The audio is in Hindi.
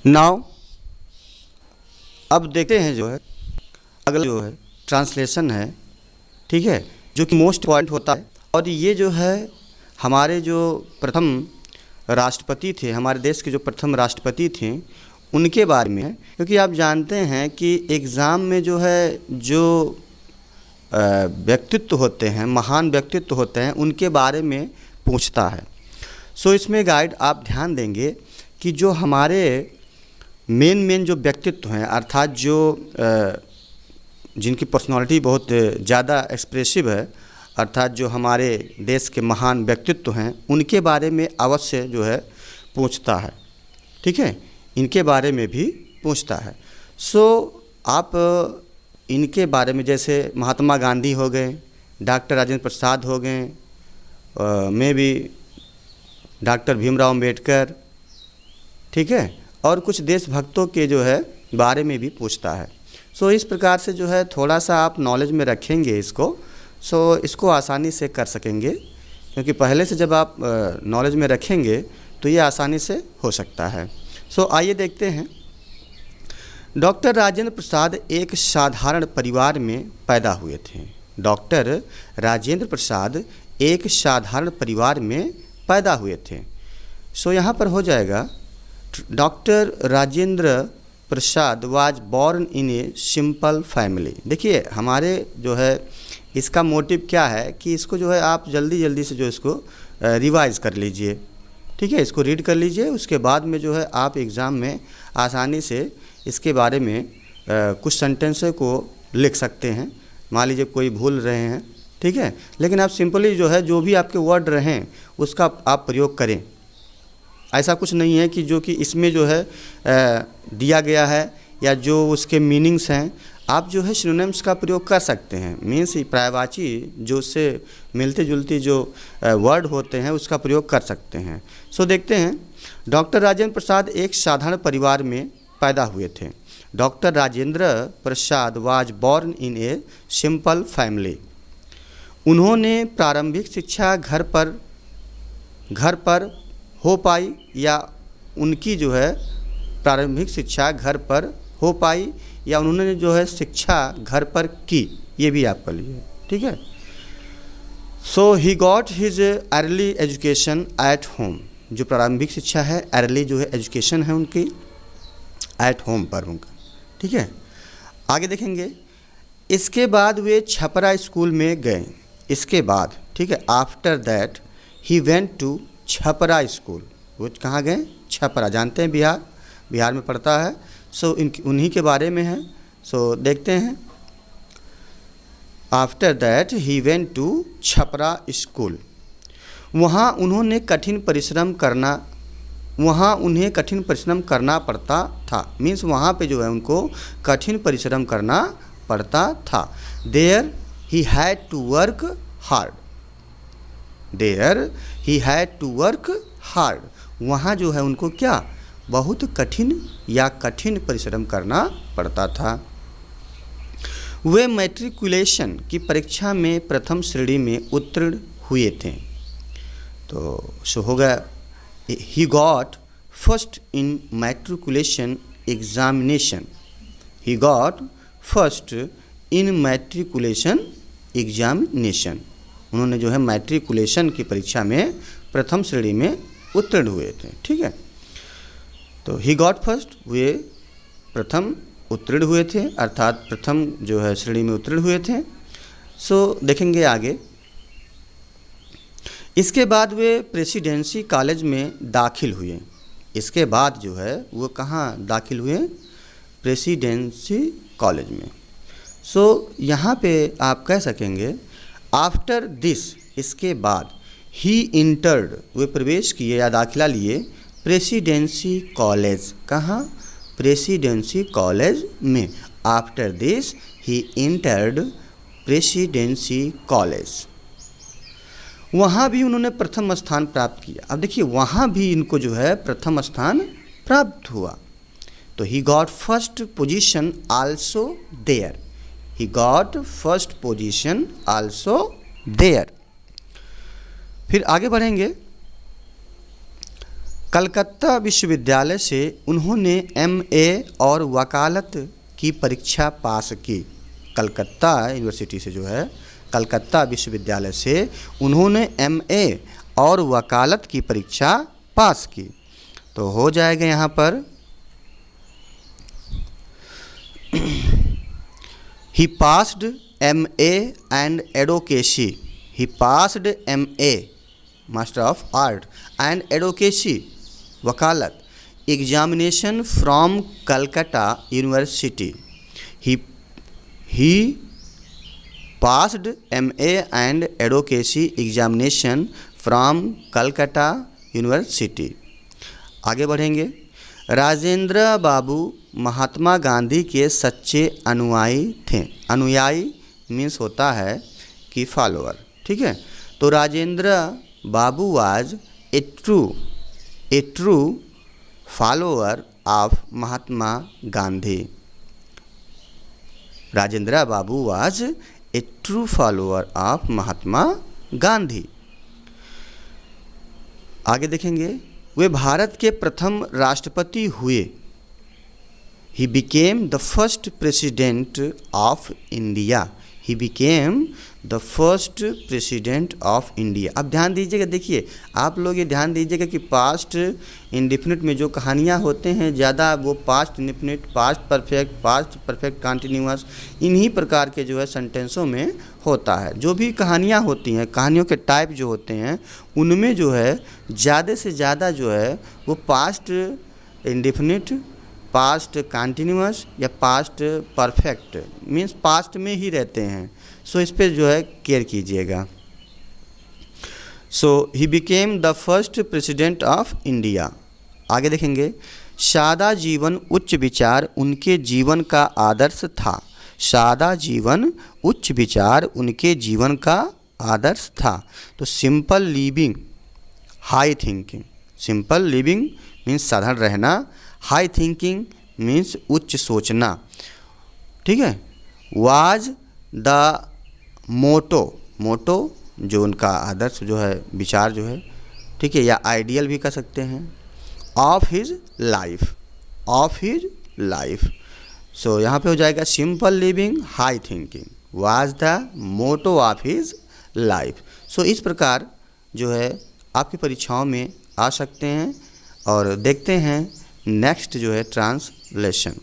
नाउ अब देखते हैं जो है अगला जो है ट्रांसलेशन है, ठीक है, जो कि मोस्ट इम्पॉर्टेंट होता है। और ये जो है हमारे जो प्रथम राष्ट्रपति थे, हमारे देश के जो प्रथम राष्ट्रपति थे उनके बारे में है, क्योंकि आप जानते हैं कि एग्ज़ाम में जो है जो व्यक्तित्व होते हैं, महान व्यक्तित्व होते हैं, उनके बारे में पूछता है। सो इसमें गाइड आप ध्यान देंगे कि जो हमारे मेन जो व्यक्तित्व हैं, अर्थात जो जिनकी पर्सनालिटी बहुत ज़्यादा एक्सप्रेसिव है, अर्थात जो हमारे देश के महान व्यक्तित्व हैं, उनके बारे में अवश्य जो है पूछता है, ठीक है, इनके बारे में भी पूछता है। सो आप इनके बारे में जैसे महात्मा गांधी हो गए, डॉक्टर राजेंद्र प्रसाद हो गए, में भी डॉक्टर भीमराव अम्बेडकर, ठीक है, और कुछ देशभक्तों के जो है बारे में भी पूछता है। सो इस प्रकार से जो है थोड़ा सा आप नॉलेज में रखेंगे इसको, सो इसको आसानी से कर सकेंगे, क्योंकि पहले से जब आप नॉलेज में रखेंगे तो ये आसानी से हो सकता है। सो आइए देखते हैं। डॉक्टर राजेंद्र प्रसाद एक साधारण परिवार में पैदा हुए थे। डॉक्टर राजेंद्र प्रसाद एक साधारण परिवार में पैदा हुए थे। सो यहाँ पर हो जाएगा doctor Rajendra Prasad was born in a simple family. देखिए हमारे जो है इसका मोटिव क्या है कि इसको जो है आप जल्दी से जो इसको रिवाइज़ कर लीजिए, ठीक है, इसको रीड कर लीजिए, उसके बाद में जो है आप एग्ज़ाम में आसानी से इसके बारे में कुछ सेंटेंसों को लिख सकते हैं। मान लीजिए कोई भूल रहे हैं, ठीक है, लेकिन आप सिंपली जो है जो भी आपके वर्ड रहें उसका आप प्रयोग करें। ऐसा कुछ नहीं है कि जो कि इसमें जो है दिया गया है या जो उसके मीनिंग्स हैं, आप जो है सिनोनिम्स का प्रयोग कर सकते हैं। मीन्स पर्यायवाची जो उससे मिलते जुलते जो वर्ड होते हैं उसका प्रयोग कर सकते हैं। सो देखते हैं। डॉक्टर राजेंद्र प्रसाद एक साधारण परिवार में पैदा हुए थे। Doctor Rajendra Prasad was born in a simple family. उन्होंने प्रारंभिक शिक्षा घर पर हो पाई या उनकी जो है प्रारंभिक शिक्षा घर पर हो पाई या उन्होंने जो है शिक्षा घर पर की, ये भी आप कर लीजिए, ठीक है। So he got his early education at home. जो प्रारंभिक शिक्षा है, अर्ली जो है एजुकेशन है उनकी एट होम पर उनका, ठीक है। आगे देखेंगे। इसके बाद वे छपरा स्कूल में गए। इसके बाद, ठीक है, after that he went to Chhapra school. वो कहाँ गए? छपरा, जानते हैं बिहार में पड़ता है। सो उन्हीं के बारे में है। सो देखते हैं। After that he went to Chhapra school. वहाँ उन्हें कठिन परिश्रम करना पड़ता था। मीन्स वहाँ पे जो है उनको कठिन परिश्रम करना पड़ता था। There he had to work hard. There he had to work hard. वहाँ जो है उनको क्या, बहुत कठिन परिश्रम करना पड़ता था। वे मैट्रिकुलेशन की परीक्षा में प्रथम श्रेणी में उत्तीर्ण हुए थे। तो सो होगा ही got first in matriculation examination. He got first in matriculation examination. उन्होंने जो है मैट्रिकुलेशन की परीक्षा में प्रथम श्रेणी में उत्तीर्ण हुए थे, ठीक है। तो ही गॉट फर्स्ट, वे प्रथम उत्तीर्ण हुए थे, अर्थात प्रथम जो है श्रेणी में उत्तीर्ण हुए थे। सो देखेंगे आगे। इसके बाद वे प्रेसिडेंसी कॉलेज में दाखिल हुए। इसके बाद जो है वो कहाँ दाखिल हुए? प्रेसिडेंसी कॉलेज में। सो यहाँ पे आप कह सकेंगे आफ्टर दिस, इसके बाद, ही इंटर्ड, वे प्रवेश किए या दाखिला लिए प्रेसिडेंसी कॉलेज। कहाँ? प्रेसिडेंसी कॉलेज में। After this he entered presidency college. वहाँ भी उन्होंने प्रथम स्थान प्राप्त किया। अब देखिए वहाँ भी इनको जो है प्रथम स्थान प्राप्त हुआ। तो he got first position also there. He got first position also there. फिर आगे बढ़ेंगे। कलकत्ता विश्वविद्यालय से उन्होंने एमए और वकालत की परीक्षा पास की। कलकत्ता यूनिवर्सिटी से जो है, कलकत्ता विश्वविद्यालय से उन्होंने एमए और वकालत की परीक्षा पास की। तो हो जाएगा यहाँ पर He passed MA and advocacy. He passed MA, Master of Art, and advocacy, वकालत, examination from Calcutta University. He passed MA and advocacy examination from Calcutta University. आगे बढ़ेंगे। राजेंद्र बाबू महात्मा गांधी के सच्चे अनुयायी थे। अनुयायी मीन्स होता है कि फॉलोअर, ठीक है। तो Rajendra Babu was a true follower of Mahatma Gandhi. Rajendra Babu was a true follower of Mahatma Gandhi. आगे देखेंगे, वे भारत के प्रथम राष्ट्रपति हुए। He became the first president of India. He became the first president of India. अब ध्यान दीजिएगा, देखिए आप लोग ये ध्यान दीजिएगा कि पास्ट इंडिफिनिट में जो कहानियाँ होते हैं ज़्यादा वो past indefinite, past perfect continuous, इन्हीं प्रकार के जो है सेंटेंसों में होता है। जो भी कहानियाँ होती हैं, कहानियों के टाइप जो होते हैं, उनमें जो है ज़्यादा से ज़्यादा जो है वो पास्ट इंडिफिनिट, पास्ट कंटिन्यूअस या पास्ट परफेक्ट मीन्स पास्ट में ही रहते हैं। सो इस पे जो है केयर कीजिएगा। So he became the first president of India. आगे देखेंगे, सादा जीवन उच्च विचार उनके जीवन का आदर्श था। सादा जीवन उच्च विचार उनके जीवन का आदर्श था। तो simple living high thinking, simple living means साधारण रहना, हाई थिंकिंग मीन्स उच्च सोचना, ठीक है। वाज द मोटो जो उनका आदर्श जो है, विचार जो है, ठीक है, या आइडियल भी कह सकते हैं, ऑफ हिज लाइफ। सो यहाँ पे हो जाएगा simple living high thinking was the motto of his life. So इस प्रकार जो है आपकी परीक्षाओं में आ सकते हैं। और देखते हैं नेक्स्ट जो है ट्रांसलेशन।